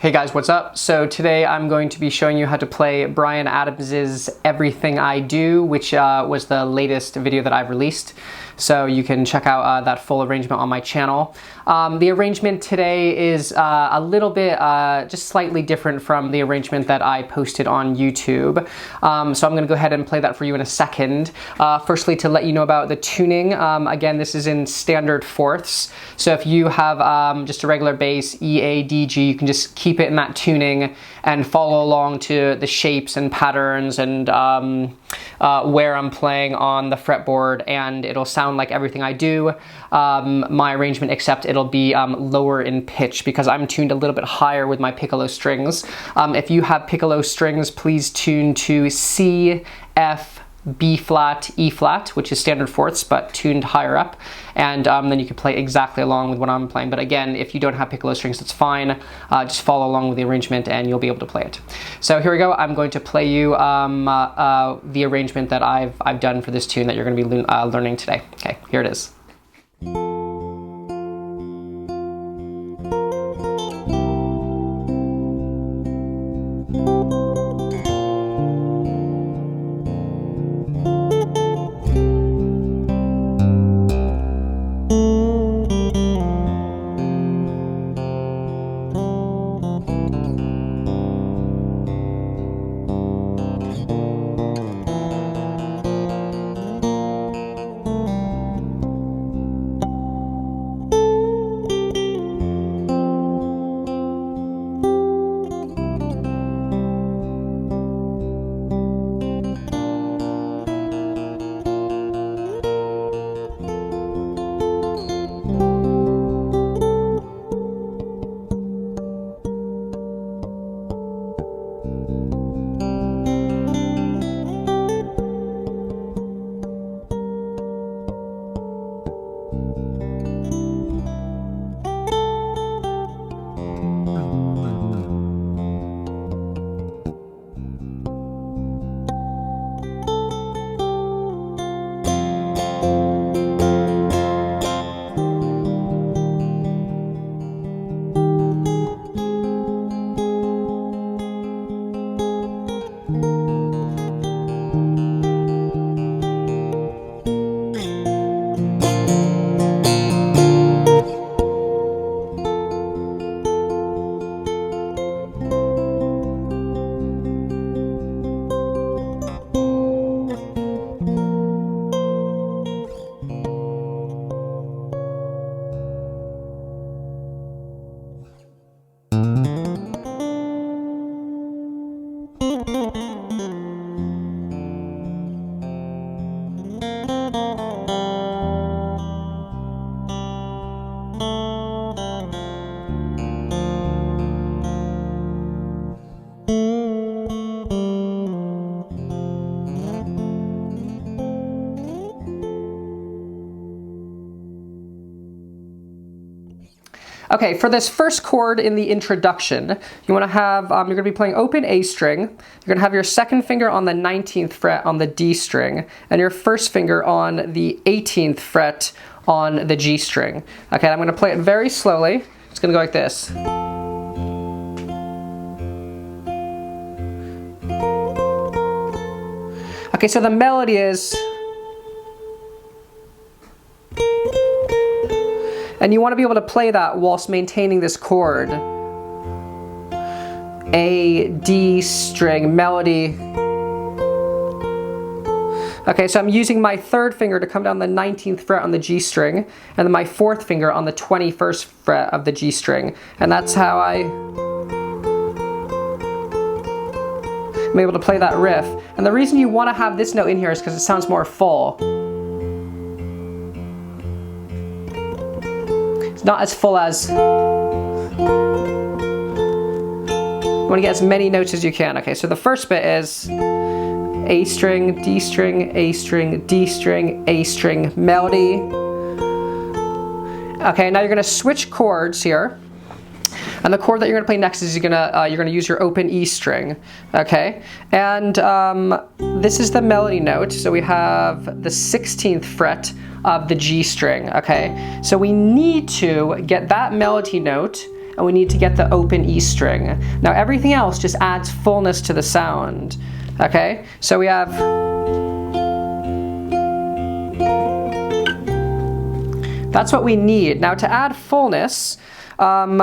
Hey guys, what's up? So today I'm going to be showing you how to play Bryan Adams's Everything I Do, which was the latest video that I've released. So you can check out that full arrangement on my channel. The arrangement today is a little bit just slightly different from the arrangement that I posted on YouTube. So I'm going to go ahead and play that for you in a second. Firstly, to let you know about the tuning, again, this is in standard fourths. So if you have just a regular bass, E, A, D, G, you can just keep it in that tuning and follow along to the shapes and patterns and where I'm playing on the fretboard, and it'll sound like Everything I Do, my arrangement, except it'll be lower in pitch because I'm tuned a little bit higher with my piccolo strings. If you have piccolo strings, please tune to C, F, B flat, E flat, which is standard fourths, but tuned higher up, and then you can play exactly along with what I'm playing. But again, if you don't have piccolo strings, that's fine. Just follow along with the arrangement and you'll be able to play it. So here we go. I'm going to play you the arrangement that I've done for this tune that you're going to be learning today. Okay, here it is. Okay, for this first chord in the introduction, you want to have, you're going to be playing open A string, you're going to have your second finger on the 19th fret on the D string, and your first finger on the 18th fret on the G string. Okay, I'm going to play it very slowly. It's going to go like this. Okay, so the melody is... And you want to be able to play that whilst maintaining this chord. A, D string, melody. Okay, so I'm using my third finger to come down the 19th fret on the G string, and then my fourth finger on the 21st fret of the G string. And that's how I'm able to play that riff. And the reason you want to have this note in here is because it sounds more full. Not as full as... You want to get as many notes as you can. Okay, so the first bit is A string, D string, A string, D string, A string, melody. Okay, now you're going to switch chords here. And the chord that you're going to play next is you're going to use your open E string, okay? And this is the melody note, so we have the 16th fret of the G string, okay? So we need to get that melody note and we need to get the open E string. Now everything else just adds fullness to the sound. Okay, so we have that's what we need. Now to add fullness, one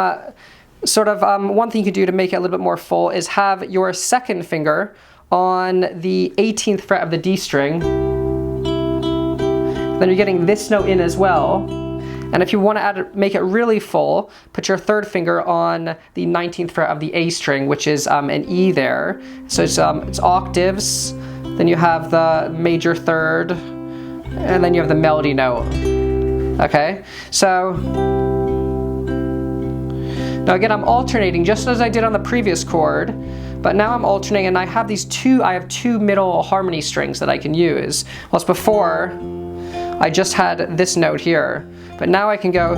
thing you could do to make it a little bit more full is have your second finger on the 18th fret of the D string. Then you're getting this note in as well. And if you want to make it really full, put your third finger on the 19th fret of the A string, which is an E there. So it's octaves, then you have the major third, and then you have the melody note. Okay, so now again, I'm alternating just as I did on the previous chord, but now I'm alternating and I have two middle harmony strings that I can use. Whilst before, I just had this note here, but now I can go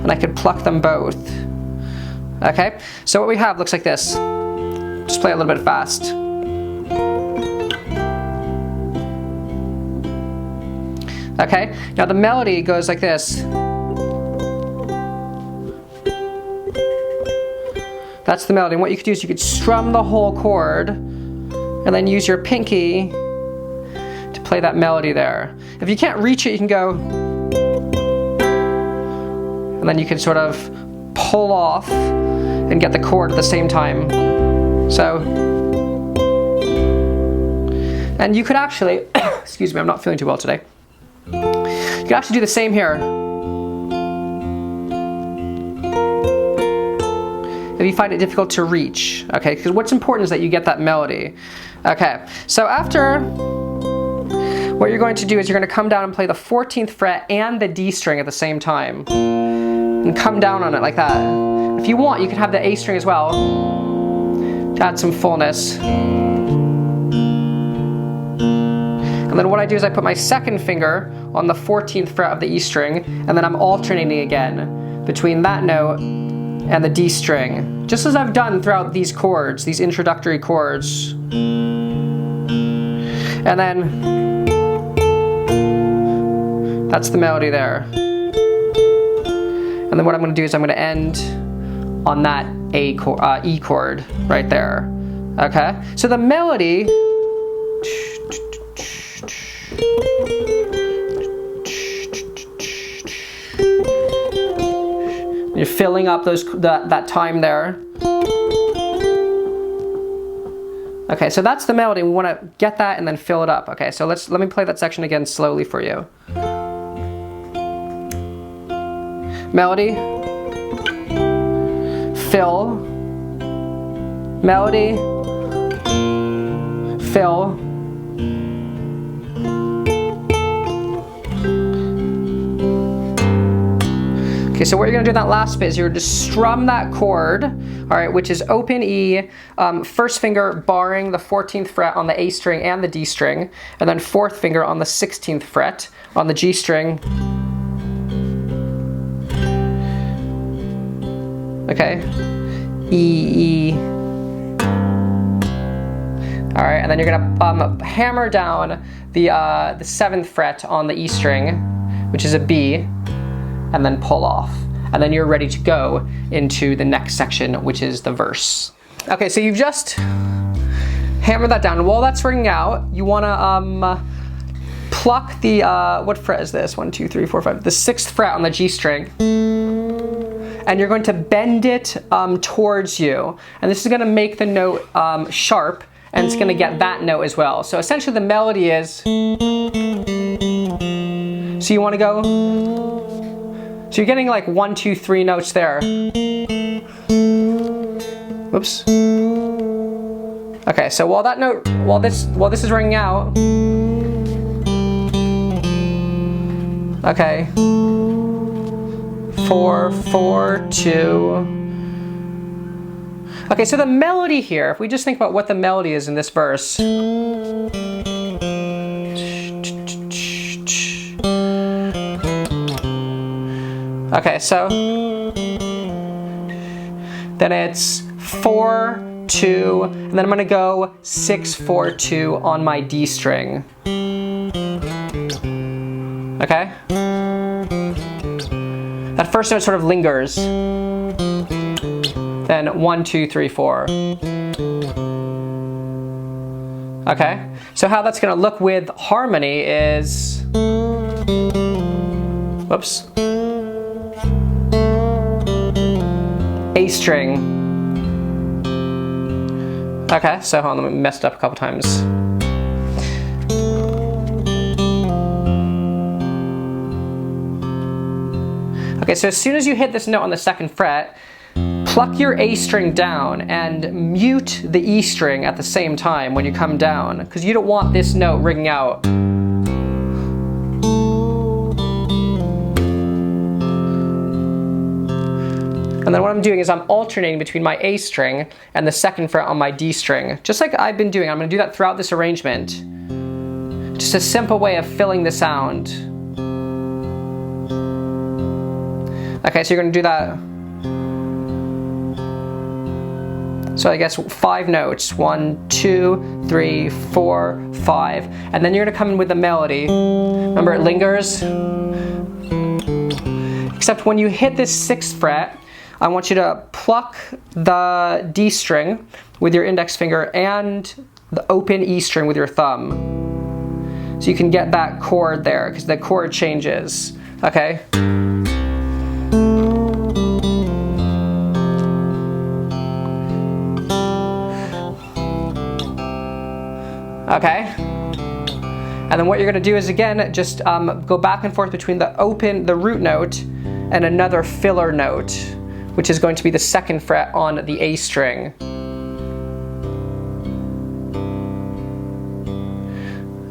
and I can pluck them both. Okay, so what we have looks like this. Just play a little bit fast. Okay, now the melody goes like this. That's the melody. And what you could do is you could strum the whole chord and then use your pinky to play that melody there. If you can't reach it, you can go, and then you can sort of pull off and get the chord at the same time. So, and you could actually, excuse me, I'm not feeling too well today. You could actually do the same here. If you find it difficult to reach, okay, because what's important is that you get that melody. Okay, so after, what you're going to do is you're going to come down and play the 14th fret and the D string at the same time. And come down on it like that. If you want, you could have the A string as well to add some fullness. And then what I do is I put my second finger on the 14th fret of the E string, and then I'm alternating again between that note and the D string, just as I've done throughout these chords, these introductory chords. And then that's the melody there. And then what I'm going to do is I'm going to end on that E chord right there. Okay, so the melody, you're filling up that time there. Okay, so that's the melody. We want to get that and then fill it up. Okay, so let me play that section again slowly for you. Melody, fill, melody, fill. Okay, so what you're gonna do in that last bit is you're just strum that chord, all right, which is open E, first finger barring the 14th fret on the A string and the D string, and then fourth finger on the 16th fret on the G string. Okay, E, E. All right, and then you're gonna hammer down the 7th fret on the E string, which is a B, and then pull off. And then you're ready to go into the next section, which is the verse. Okay, so you've just hammered that down. While that's ringing out, you wanna pluck the, what fret is this? 1, 2, 3, 4, 5, the 6th fret on the G string. And you're going to bend it towards you. And this is gonna make the note sharp, and it's gonna get that note as well. So essentially the melody is, so you wanna go, so you're getting like 1, 2, 3 notes there. Whoops. Okay, so while this is ringing out, okay, 4, 4, 2. Okay, so the melody here, if we just think about what the melody is in this verse. Okay, so then it's 4, 2, and then I'm gonna go 6, 4, 2 on my D string. Okay? That that first note sort of lingers. Then 1, 2, 3, 4. Okay, so how that's gonna look with harmony is, whoops, A string. Okay, so hold on, let me mess it up a couple times. Okay, so as soon as you hit this note on the 2nd fret, pluck your A string down and mute the E string at the same time when you come down, because you don't want this note ringing out. And then what I'm doing is I'm alternating between my A string and the 2nd fret on my D string, just like I've been doing. I'm going to do that throughout this arrangement. Just a simple way of filling the sound. Okay, so you're going to do that. So I guess 5 notes, 1, 2, 3, 4, 5, and then you're gonna come in with the melody. Remember, it lingers. Except when you hit this 6th fret, I want you to pluck the D string with your index finger and the open E string with your thumb. So you can get that chord there, because the chord changes, okay? Okay, and then what you're going to do is again just go back and forth between the root note and another filler note, which is going to be the 2nd fret on the A string.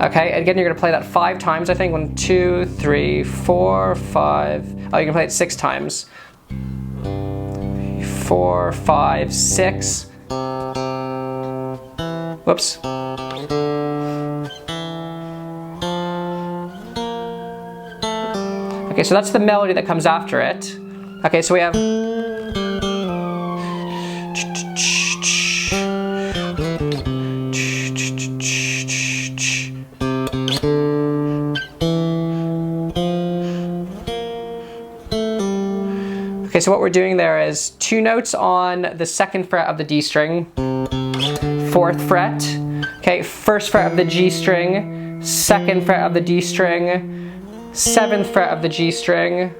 Okay, and again you're going to play that 5 times, I think. 1, 2, 3, 4, 5. Oh, you can play it 6 times. 4, 5, 6. Whoops. Okay, so that's the melody that comes after it. Okay, so we have. Okay, so what we're doing there is 2 notes on the 2nd fret of the D string, 4th fret, okay, 1st fret of the G string, 2nd fret of the D string, 7th fret of the G string,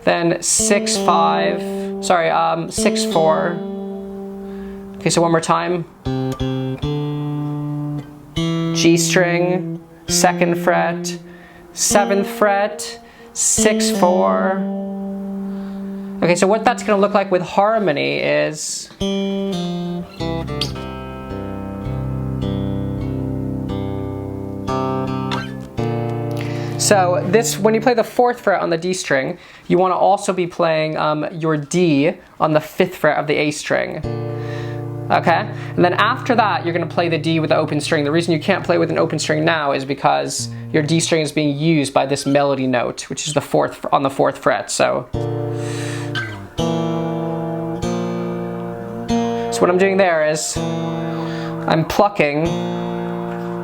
then 6, 5, sorry, 6, 4. Okay, so one more time. G string, 2nd fret, 7th fret, 6, 4. Okay, so what that's going to look like with harmony is. So this, when you play the 4th fret on the D string, you want to also be playing your D on the 5th fret of the A string. Okay? And then after that, you're going to play the D with the open string. The reason you can't play with an open string now is because your D string is being used by this melody note, which is the 4th on the 4th fret. So what I'm doing there is I'm plucking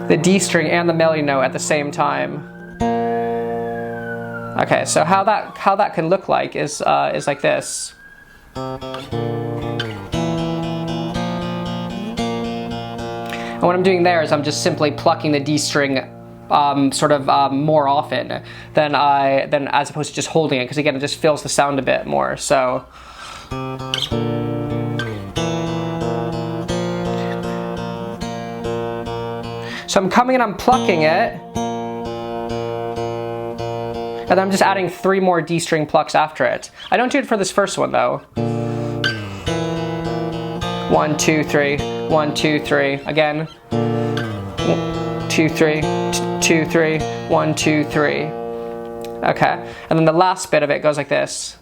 the D string and the melody note at the same time. Okay, so how that can look like is like this. And what I'm doing there is I'm just simply plucking the D string more often than as opposed to just holding it, because again it just fills the sound a bit more. So I'm coming and I'm plucking it, and then I'm just adding 3 more D string plucks after it. I don't do it for this first one though. 1, 2, 3, 1, 2, 3. Again. 2, 3, 2, 3, 1, 2, 3. Okay, and then the last bit of it goes like this.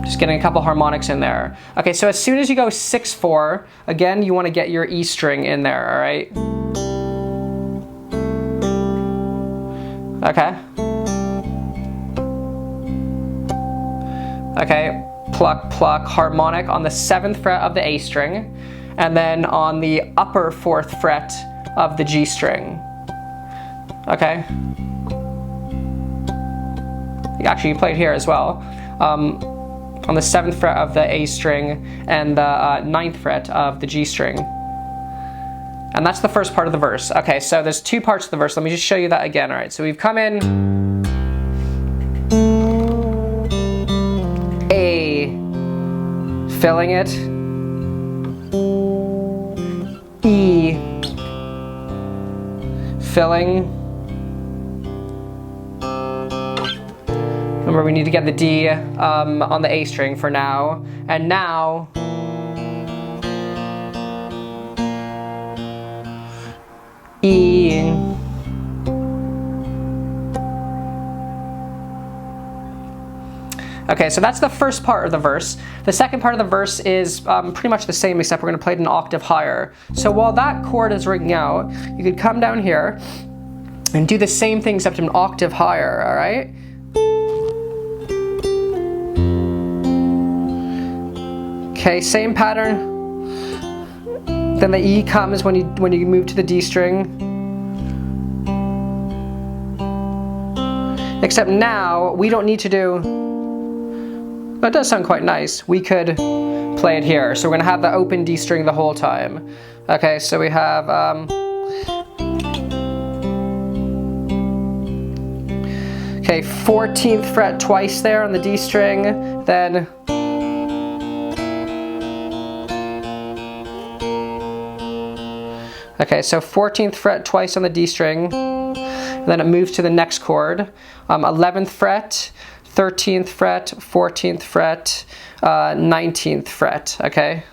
Just getting a couple harmonics in there. Okay, so as soon as you go 6, 4, again, you want to get your E string in there, all right? Okay. Okay, pluck, pluck, harmonic on the 7th fret of the A string, and then on the upper 4th fret of the G string. Okay. actually you play it here as well, on the 7th fret of the A string and the 9th fret of the G string. And that's the first part of the verse. Okay, so there's 2 parts of the verse. Let me just show you that again. All right, so we've come in A, filling it, E, filling. Remember, we need to get the D on the A string for now. And now, E. Okay, so that's the first part of the verse. The second part of the verse is pretty much the same, except we're going to play it an octave higher. So while that chord is ringing out, you could come down here and do the same thing except an octave higher, all right? Okay, same pattern. Then the E comes when you move to the D string. Except now, we don't need to do... That does sound quite nice. We could play it here. So we're going to have the open D string the whole time. Okay, so we have... okay, 14th fret twice there on the D string. Then... Okay, so 14th fret twice on the D string, then it moves to the next chord. 11th fret, 13th fret, 14th fret, 19th fret, okay?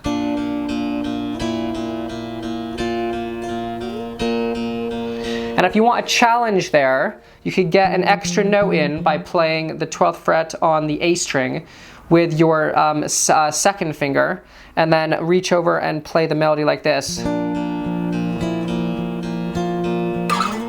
And if you want a challenge there, you could get an extra note in by playing the 12th fret on the A string with your second finger, and then reach over and play the melody like this.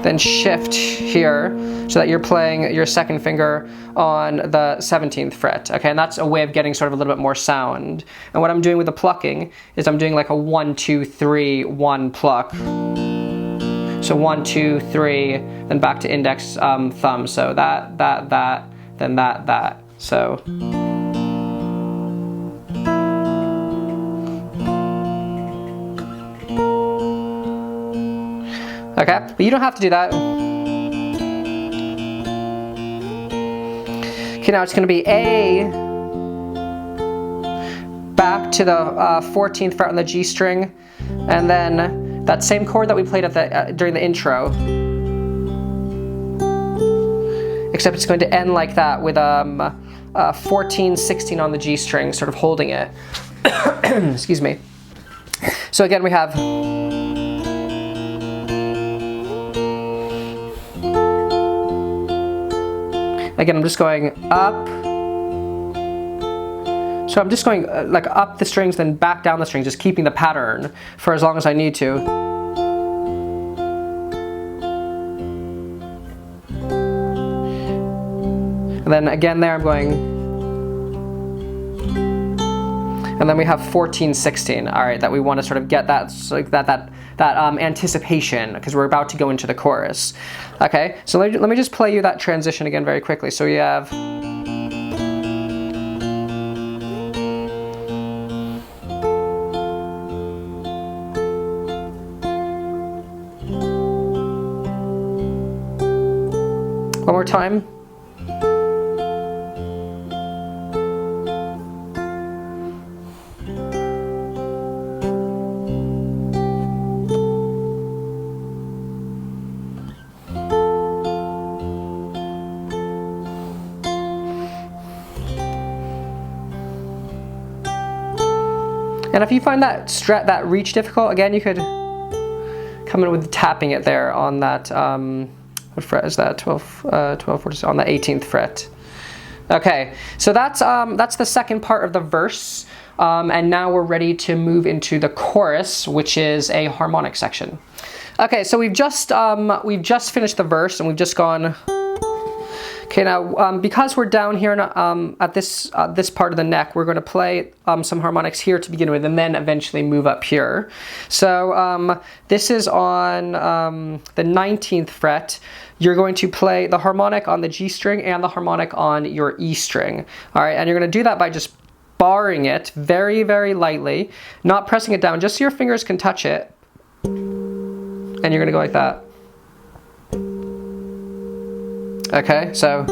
Then shift here so that you're playing your second finger on the 17th fret. Okay, and that's a way of getting sort of a little bit more sound. And what I'm doing with the plucking is I'm doing like a 1, 2, 3, 1 pluck. So 1, 2, 3, then back to index thumb. So that, then that. So. Okay, but you don't have to do that. Okay, now it's going to be A, back to the 14th fret on the G string, and then that same chord that we played at the during the intro, except it's going to end like that with 14, 16 on the G string, sort of holding it. Excuse me. So again, we have... Again, I'm just going up. So I'm just going like up the strings, then back down the strings, just keeping the pattern for as long as I need to. And then again there I'm going. And then we have 14, 16, all right, that we want to sort of get that, so like that anticipation, because we're about to go into the chorus. Okay, so let me just play you that transition again very quickly. So you have... One more time. And if you find that reach difficult, again, you could come in with tapping it there on that, what fret is that? 12, 14, on the 18th fret. Okay, so that's the second part of the verse, and now we're ready to move into the chorus, which is a harmonic section. Okay, so we've just finished the verse, and we've just gone, Okay, now because we're down here at this part of the neck, we're going to play some harmonics here to begin with, and then eventually move up here. So this is on the 19th fret. You're going to play the harmonic on the G string and the harmonic on your E string. All right, and you're going to do that by just barring it very, very lightly, not pressing it down, just so your fingers can touch it. And you're going to go like that. Okay, so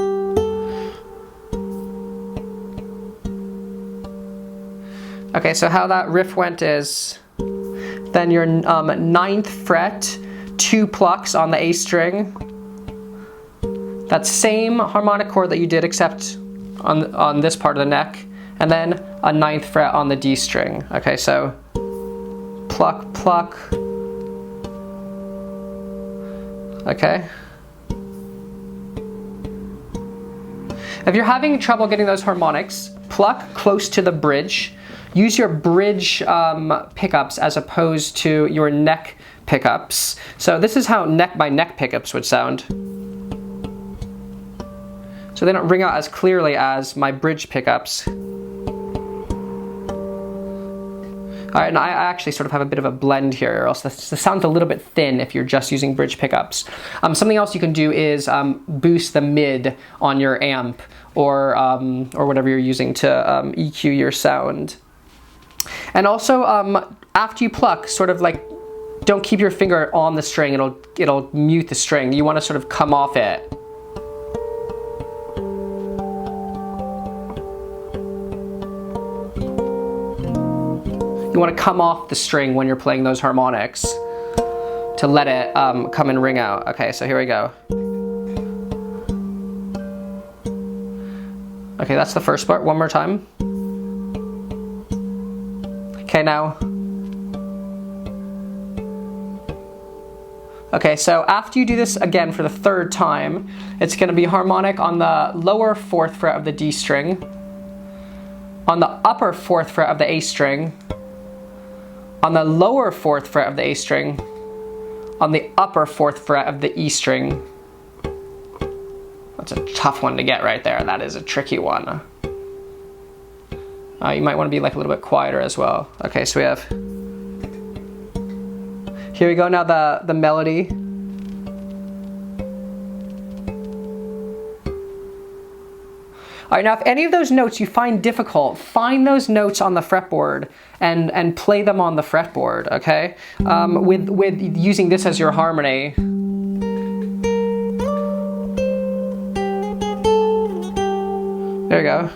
how that riff went is then your 9th fret, 2 plucks on the A string. That same harmonic chord that you did except on this part of the neck, and then a 9th fret on the D string. Okay, so pluck, pluck. Okay. If you're having trouble getting those harmonics, pluck close to the bridge. Use your bridge pickups as opposed to your neck pickups. So this is how neck by neck pickups would sound. So they don't ring out as clearly as my bridge pickups. All right, and I actually sort of have a bit of a blend here, or else the sound's a little bit thin if you're just using bridge pickups. Something else you can do is boost the mid on your amp, or whatever you're using to EQ your sound. And also, after you pluck, sort of like, don't keep your finger on the string, it'll mute the string. You want to sort of come off it. You want to come off the string when you're playing those harmonics to let it come and ring out. Okay, so here we go. Okay, that's the first part. One more time. Okay, now. Okay, so after you do this again for the 3rd time, it's going to be harmonic on the lower 4th fret of the D string, on the upper 4th fret of the A string, on the lower 4th fret of the A string, on the upper 4th fret of the E string. That's a tough one to get right there. That is a tricky one. You might want to be like a little bit quieter as well. Okay, so we have, here we go now, the melody. All right, now if any of those notes you find difficult, find those notes on the fretboard and play them on the fretboard, okay? With using this as your harmony. There you go.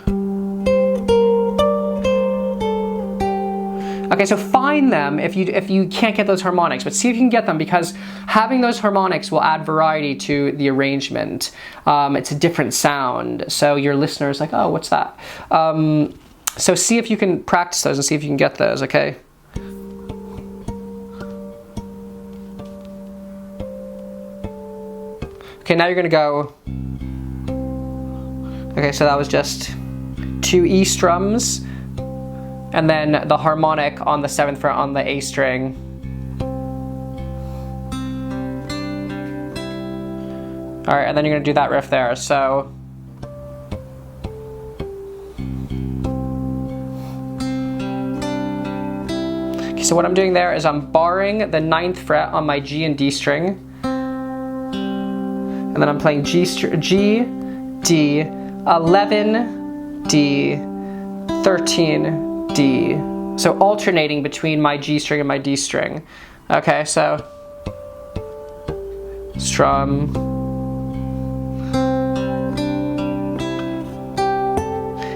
Okay, so find them if you can't get those harmonics, but see if you can get them, because having those harmonics will add variety to the arrangement. It's a different sound, so your listener's like, oh, what's that? So see if you can practice those and see if you can get those, okay? Okay, now you're gonna go, okay, so that was just 2 E strums, and then the harmonic on the 7th fret on the A string. All right, and then you're gonna do that riff there. So, okay, so what I'm doing there is I'm barring the 9th fret on my G and D string, and then I'm playing G, D, 11, D, 13, D. So alternating between my G string and my D string. Okay, so strum.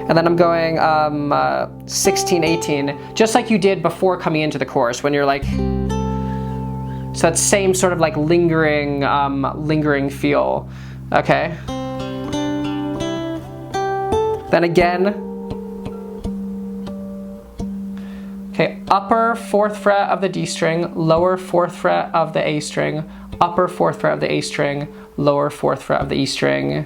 And then I'm going 16, 18, just like you did before coming into the chorus when you're like, so that same sort of like lingering feel. Okay. Then again, okay, upper 4th fret of the D string, lower 4th fret of the A string, upper 4th fret of the A string, lower 4th fret of the E string.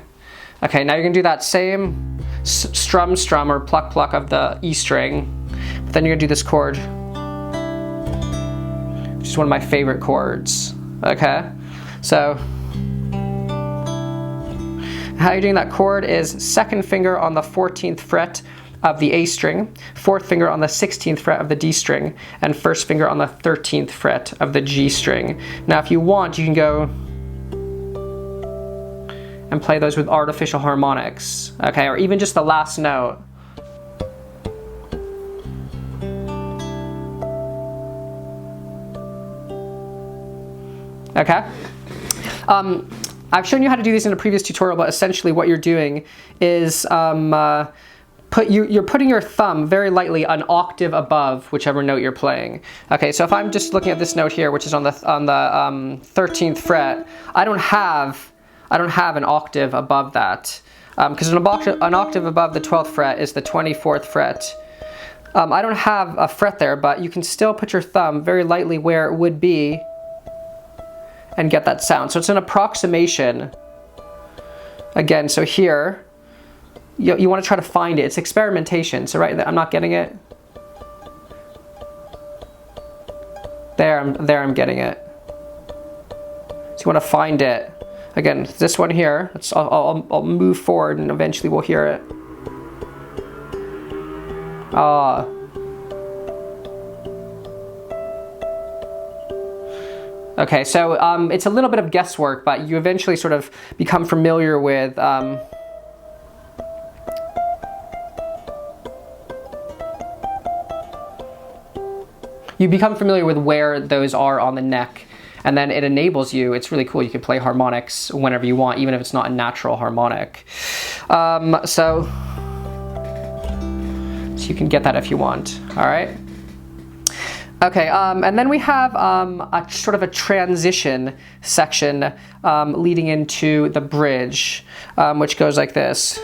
Okay, now you're gonna do that same strum or pluck of the E string, but then you're gonna do this chord, which is one of my favorite chords. Okay, so How you're doing that chord is second finger on the 14th fret of the A string, fourth finger on the 16th fret of the D string, and first finger on the 13th fret of the G string. Now if you want, you can go and play those with artificial harmonics, okay, or even just the last note. Okay. I've shown you how to do these in a previous tutorial, but essentially what you're doing is you're putting your thumb very lightly an octave above whichever note you're playing. Okay, so if I'm just looking at this note here, which is on the 13th fret, I don't have an octave above that, because an octave above the 12th fret is the 24th fret. I don't have a fret there, but you can still put your thumb very lightly where it would be and get that sound. So it's an approximation. Again, so here, you want to try to find it. It's experimentation. So right, I'm not getting it. There I'm getting it. So you want to find it. Again, this one here, I'll move forward and eventually we'll hear it. Ah. Okay, so it's a little bit of guesswork, but you eventually sort of become familiar with where those are on the neck, and then it enables you. It's really cool. You can play harmonics whenever you want, even if it's not a natural harmonic. So you can get that if you want. All right. Okay, and then we have a sort of a transition section leading into the bridge, which goes like this.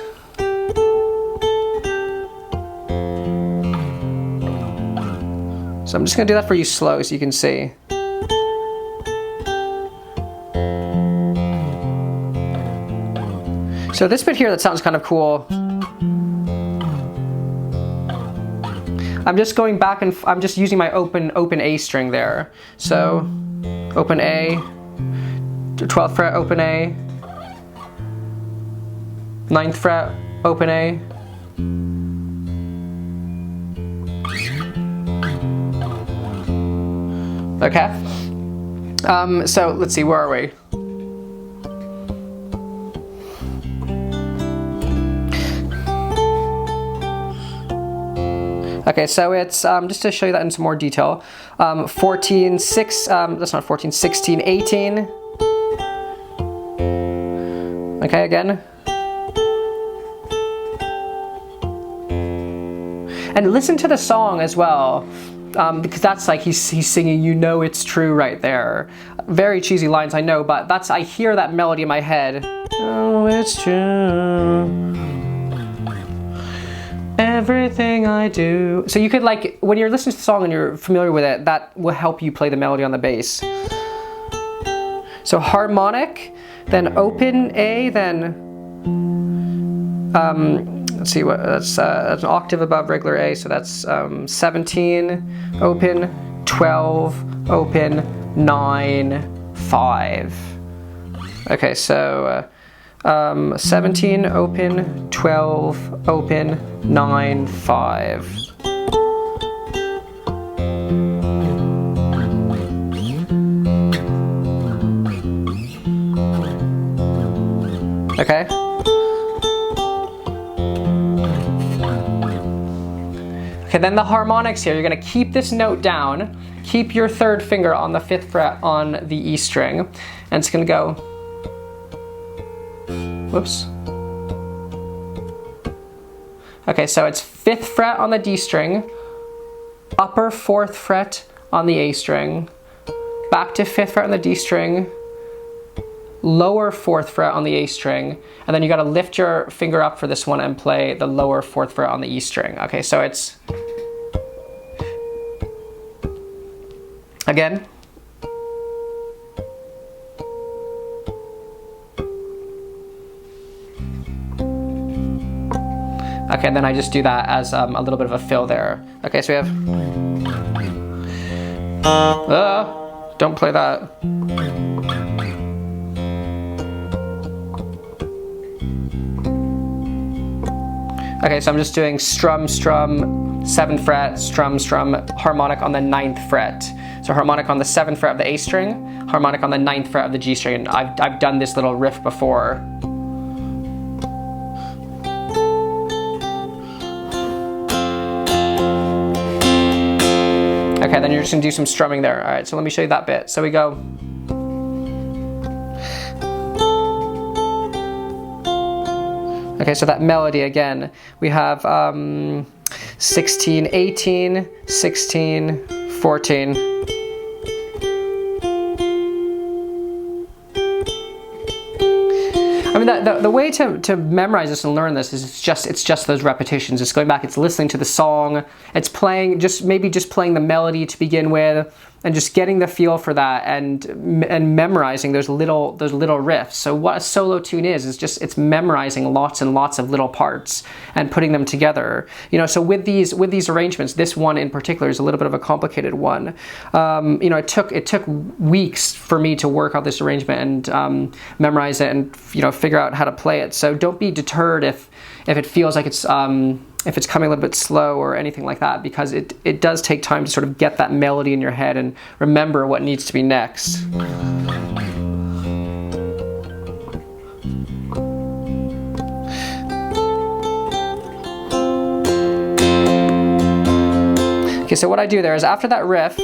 So I'm just going to do that for you slow so you can see. So this bit here that sounds kind of cool. I'm just going back and I'm just using my open A string there. So open A, 12th fret, open A, 9th fret, open A. Okay. So let's see, where are we? Okay, so it's, just to show you that in some more detail, 14, 6, that's not 14, 16, 18. Okay, again. And listen to the song as well, because that's like he's singing "You Know It's True" right there. Very cheesy lines, I know, but I hear that melody in my head. Oh, it's true. Everything I do. So you could, like, when you're listening to the song and you're familiar with it, that will help you play the melody on the bass. So harmonic, then open A, then let's see, what that's an octave above regular A, so that's 17 open, 12 open, 9 5. Okay, so 17 open, 12 open, 9 5. Okay. Okay, then the harmonics here, you're gonna keep this note down, keep your third finger on the 5th fret on the E string, and it's gonna go, whoops. Okay, so it's 5th fret on the D string, upper 4th fret on the A string, back to 5th fret on the D string, lower 4th fret on the A string, and then you gotta lift your finger up for this one and play the lower 4th fret on the E string. Okay, so it's, again. Okay, and then I just do that as a little bit of a fill there. Okay, so we have, don't play that. Okay, so I'm just doing strum, strum, 7th fret, strum, strum, harmonic on the 9th fret. So harmonic on the 7th fret of the A string, harmonic on the 9th fret of the G string. And I've done this little riff before. Okay, then you're just gonna do some strumming there. All right, so let me show you that bit. So we go. Okay, so that melody again, we have 16, 18, 16, 14. I mean, the way to memorize this and learn this is it's just those repetitions. It's going back, it's listening to the song, it's playing, maybe just playing the melody to begin with, and just getting the feel for that and memorizing those little riffs. So what a solo tune is it's memorizing lots and lots of little parts and putting them together. You know, so with these arrangements, this one in particular is a little bit of a complicated one. You know, it took weeks for me to work out this arrangement and memorize it and, you know, figure out how to play it. So don't be deterred if it feels like it's if it's coming a little bit slow or anything like that, because it does take time to sort of get that melody in your head and remember what needs to be next. Okay, so what I do there is after that riff,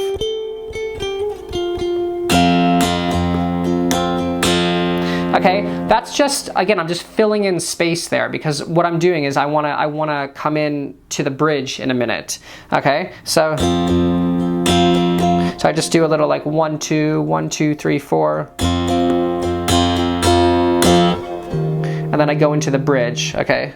okay, that's just, again, I'm just filling in space there, because what I'm doing is I wanna come in to the bridge in a minute. Okay, so I just do a little like 1, 2, 1, 2, 3, 4, and then I go into the bridge. Okay.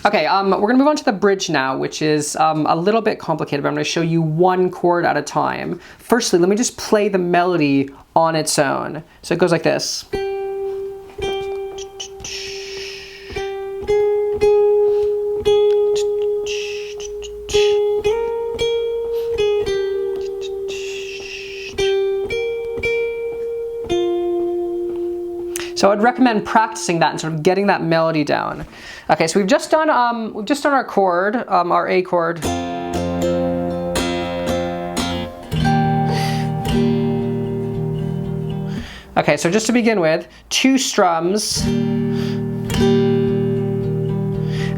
Okay, we're gonna move on to the bridge now, which is a little bit complicated, but I'm gonna show you one chord at a time. Firstly, let me just play the melody on its own. So it goes like this. So I'd recommend practicing that and sort of getting that melody down. Okay, so we've just done our chord, our A chord. Okay, so just to begin with, 2 strums. And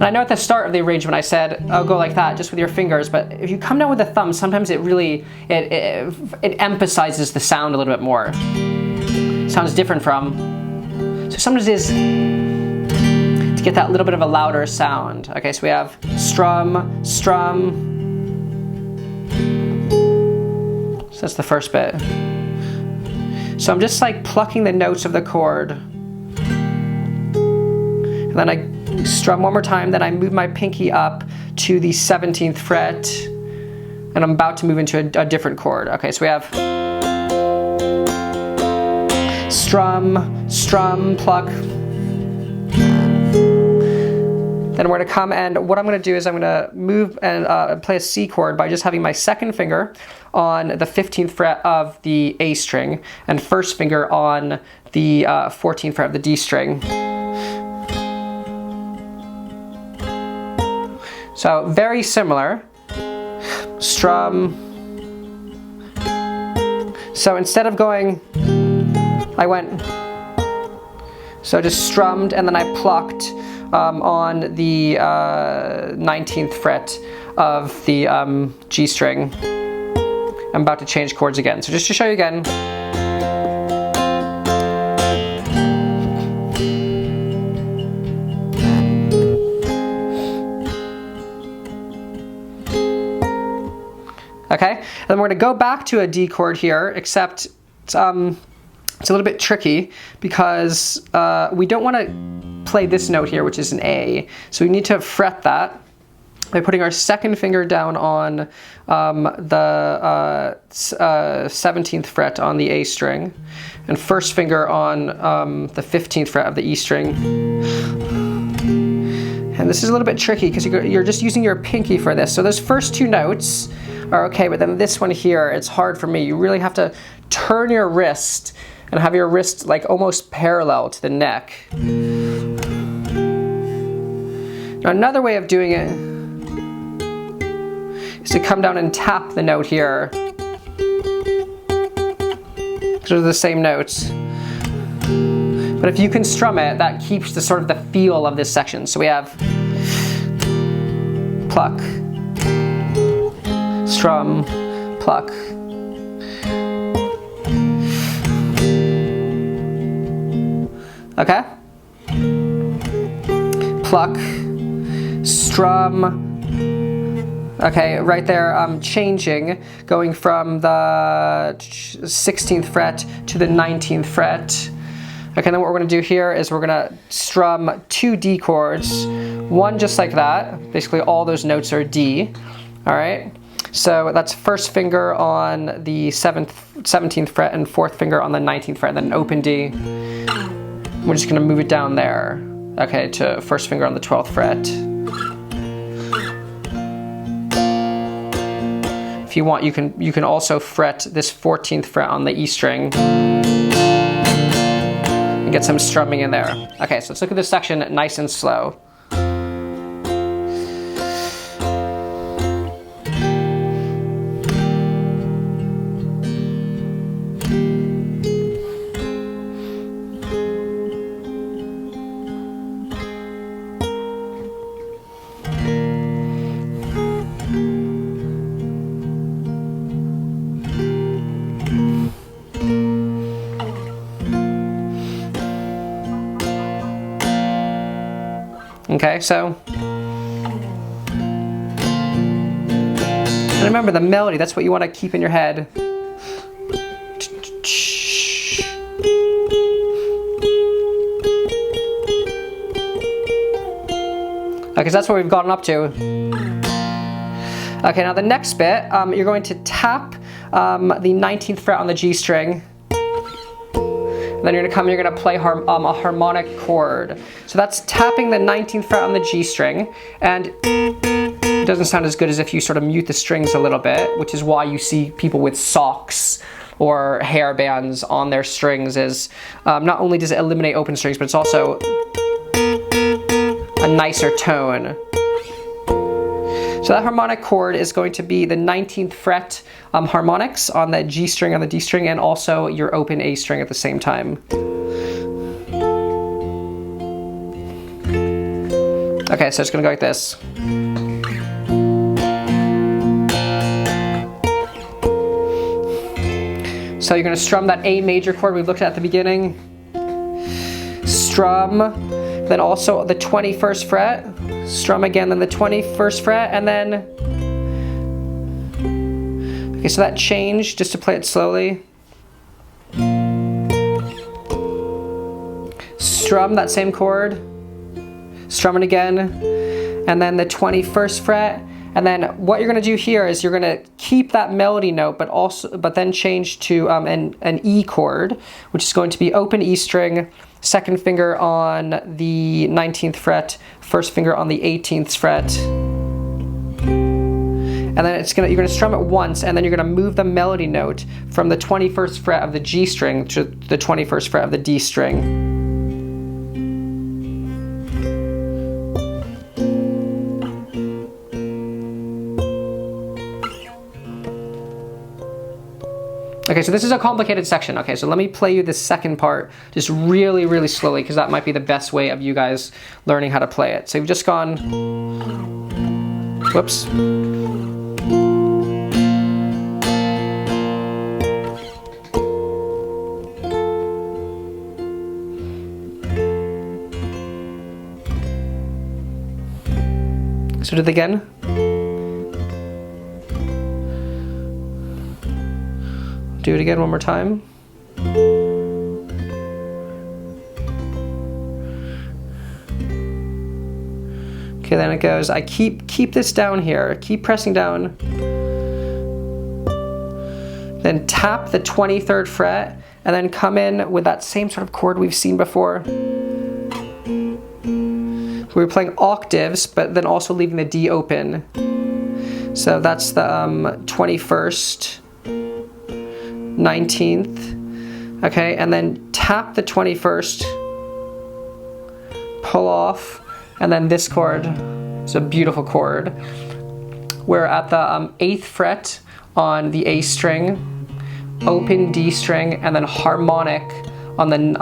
I know at the start of the arrangement I said, oh, go like that, just with your fingers, but if you come down with the thumb, sometimes it really, it emphasizes the sound a little bit more. Sounds different from. So sometimes it is to get that little bit of a louder sound. Okay, so we have strum, strum. So that's the first bit. So I'm just like plucking the notes of the chord. And then I strum one more time, then I move my pinky up to the 17th fret, and I'm about to move into a different chord. Okay, so we have strum, strum, pluck. Then we're gonna come, and what I'm gonna do is I'm gonna move and play a C chord by just having my second finger on the 15th fret of the A string and first finger on the 14th fret of the D string. So very similar. Strum. So instead of going, I went, so just strummed and then I plucked on the 19th fret of the G string. I'm about to change chords again. So just to show you again. Okay, and then we're gonna go back to a D chord here, except it's a little bit tricky because we don't want to play this note here, which is an A. So we need to fret that by putting our second finger down on the 17th fret on the A string and first finger on the 15th fret of the E string. And this is a little bit tricky because you're just using your pinky for this. So those first 2 notes are okay, but then this one here, it's hard for me. You really have to turn your wrist and have your wrist like almost parallel to the neck. Now another way of doing it is to come down and tap the note here. Those are the same notes. But if you can strum it, that keeps the sort of the feel of this section. So we have pluck, strum, pluck. Okay? Pluck, strum. Okay, right there, I'm changing, going from the 16th fret to the 19th fret. Okay, then what we're gonna do here is we're gonna strum 2 D chords, one just like that. Basically all those notes are D, all right? So that's first finger on the 17th fret and fourth finger on the 19th fret, and then an open D. We're just gonna move it down there, okay, to first finger on the 12th fret. If you want, you can also fret this 14th fret on the E string and get some strumming in there. Okay, so let's look at this section nice and slow. Okay, so, and remember the melody, that's what you want to keep in your head. Okay, so that's what we've gotten up to. Okay, now the next bit, you're going to tap the 19th fret on the G string. Then you're gonna come and you're gonna play a harmonic chord. So that's tapping the 19th fret on the G string, and it doesn't sound as good as if you sort of mute the strings a little bit, which is why you see people with socks or hair bands on their strings. Is not only does it eliminate open strings, but it's also a nicer tone. So that harmonic chord is going to be the 19th fret harmonics on the G string, on the D string, and also your open A string at the same time. Okay, so it's gonna go like this. So you're gonna strum that A major chord we looked at the beginning. Strum, then also the 21st fret. Strum again, then the 21st fret, and then, okay, so that change, just to play it slowly. Strum that same chord, strum it again, and then the 21st fret, and then what you're gonna do here is you're gonna keep that melody note, but then change to an E chord, which is going to be open E string, second finger on the 19th fret, first finger on the 18th fret. And then you're gonna strum it once, and then you're gonna move the melody note from the 21st fret of the G string to the 21st fret of the D string. Okay, so this is a complicated section. Okay, so let me play you the second part just really, really slowly, because that might be the best way of you guys learning how to play it. So you've just gone, whoops. So do it again. Do it again one more time. Okay, then it goes, I keep this down here, keep pressing down. Then tap the 23rd fret, and then come in with that same sort of chord we've seen before. We were playing octaves, but then also leaving the D open. So that's the 21st, 19th. Okay, and then tap the 21st, pull off, and then this chord. It's a beautiful chord. We're at the 8th fret on the A string, open D string, and then harmonic on the,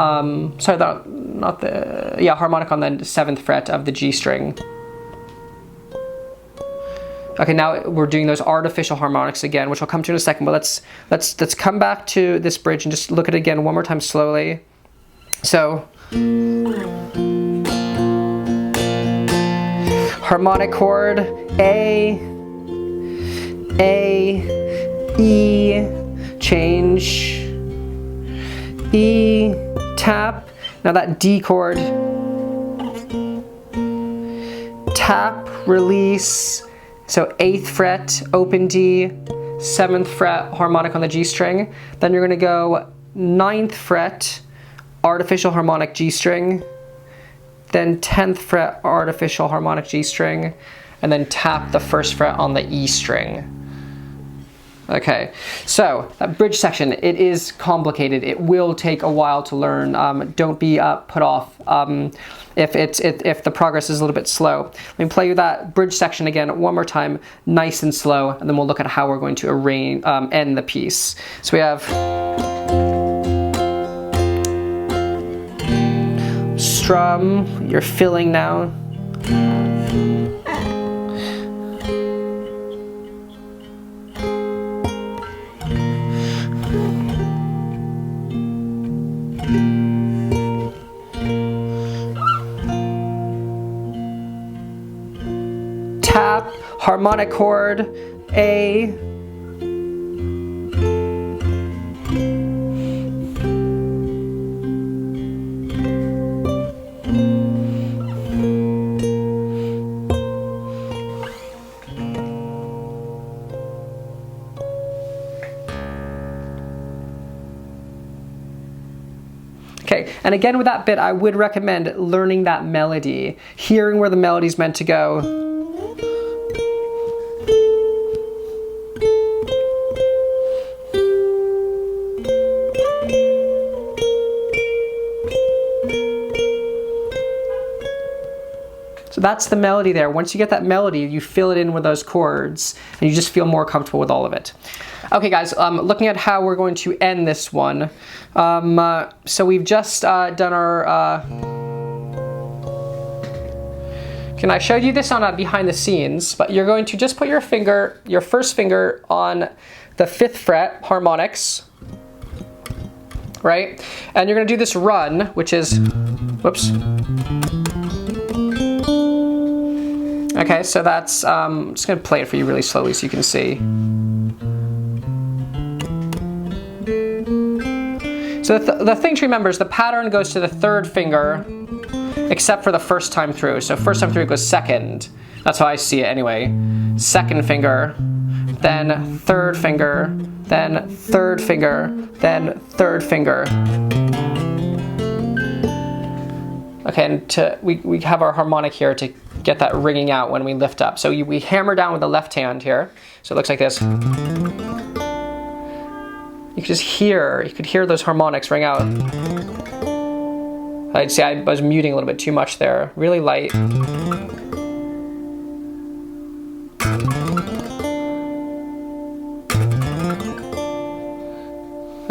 harmonic on the 7th fret of the G string. Okay, now we're doing those artificial harmonics again, which I'll come to in a second, but let's come back to this bridge and just look at it again one more time slowly. So, harmonic chord, A, E, change, E, tap. Now that D chord, tap, release. So 8th fret, open D, 7th fret, harmonic on the G string. Then you're gonna go 9th fret, artificial harmonic G string. Then 10th fret, artificial harmonic G string. And then tap the 1st fret on the E string. Okay, so that bridge section, it is complicated. It will take a while to learn. Don't be put off if the progress is a little bit slow. Let me play you that bridge section again one more time, nice and slow, and then we'll look at how we're going to end the piece. So we have strum, you're filling now. Tap, harmonic chord, A, okay, and again with that bit, I would recommend learning that melody, hearing where the melody's meant to go. So that's the melody there. Once you get that melody, you fill it in with those chords, and you just feel more comfortable with all of it. Okay guys, looking at how we're going to end this one. So we've just done our... I showed you this on behind the scenes, but you're going to just put your first finger on the 5th fret, harmonics, right? And you're gonna do this run, which is, whoops. Okay, so that's, I'm just gonna play it for you really slowly so you can see. So the thing to remember is the pattern goes to the 3rd finger, except for the first time through. So first time through it goes 2nd. That's how I see it anyway. 2nd finger, then 3rd finger, then 3rd finger, then 3rd finger. Okay, and we have our harmonic here to get that ringing out when we lift up. So we hammer down with the left hand here. So it looks like this. You could hear those harmonics ring out. I'd say I was muting a little bit too much there. Really light.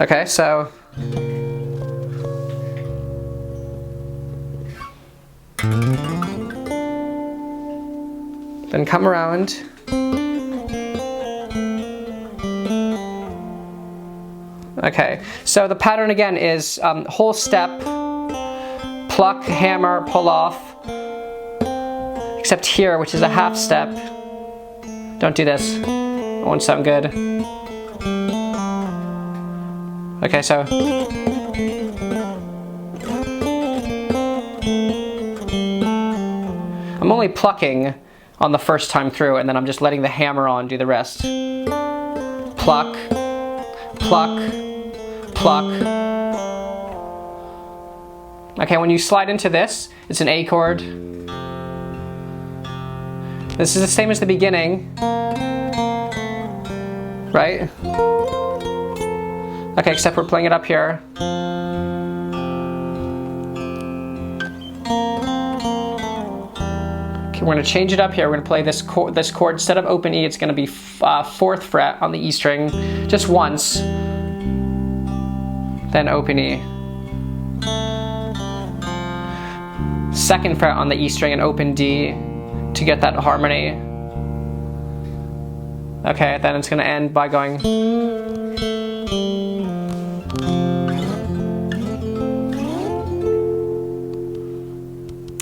Okay, so then come around. Okay, so the pattern again is whole step, pluck, hammer, pull off, except here, which is a half step. Don't do this, it won't sound good. Okay, so I'm only plucking on the first time through, and then I'm just letting the hammer on do the rest. Pluck, pluck, pluck. Okay, when you slide into this, it's an A chord. This is the same as the beginning, right? Okay, except we're playing it up here. Okay, we're gonna change it up here. We're gonna play this chord. Instead of open E, it's gonna be 4th fret on the E string, just once. Then open E. 2nd fret on the E string and open D to get that harmony. Okay, then it's gonna end by going.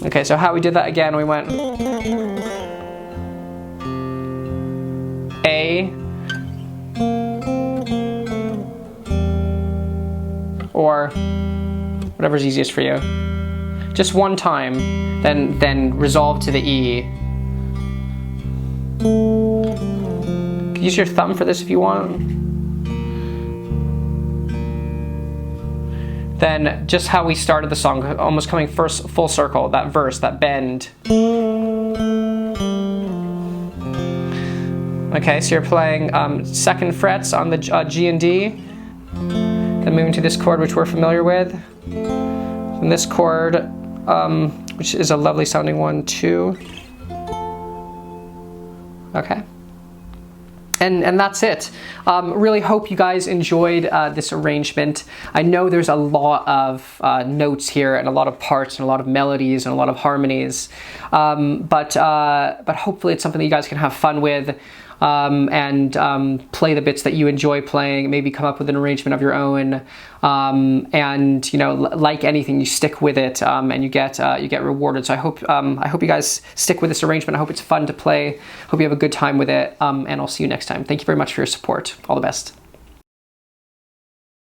Okay, so how we did that again, we went A, or whatever's easiest for you. Just one time, then resolve to the E. Use your thumb for this if you want. Then just how we started the song, almost coming first full circle, that verse, that bend. Okay, so you're playing 2nd frets on the G and D, then moving to this chord which we're familiar with, and this chord, which is a lovely sounding one too. Okay. And that's it. Really hope you guys enjoyed this arrangement. I know there's a lot of notes here and a lot of parts and a lot of melodies and a lot of harmonies, but hopefully it's something that you guys can have fun with and play the bits that you enjoy playing. Maybe come up with an arrangement of your own, and you know, like anything, you stick with it and you get rewarded. So I hope you guys stick with this arrangement. I hope it's fun to play. Hope you have a good time with it, and I'll see you next time. Thank you very much for your support. All the best.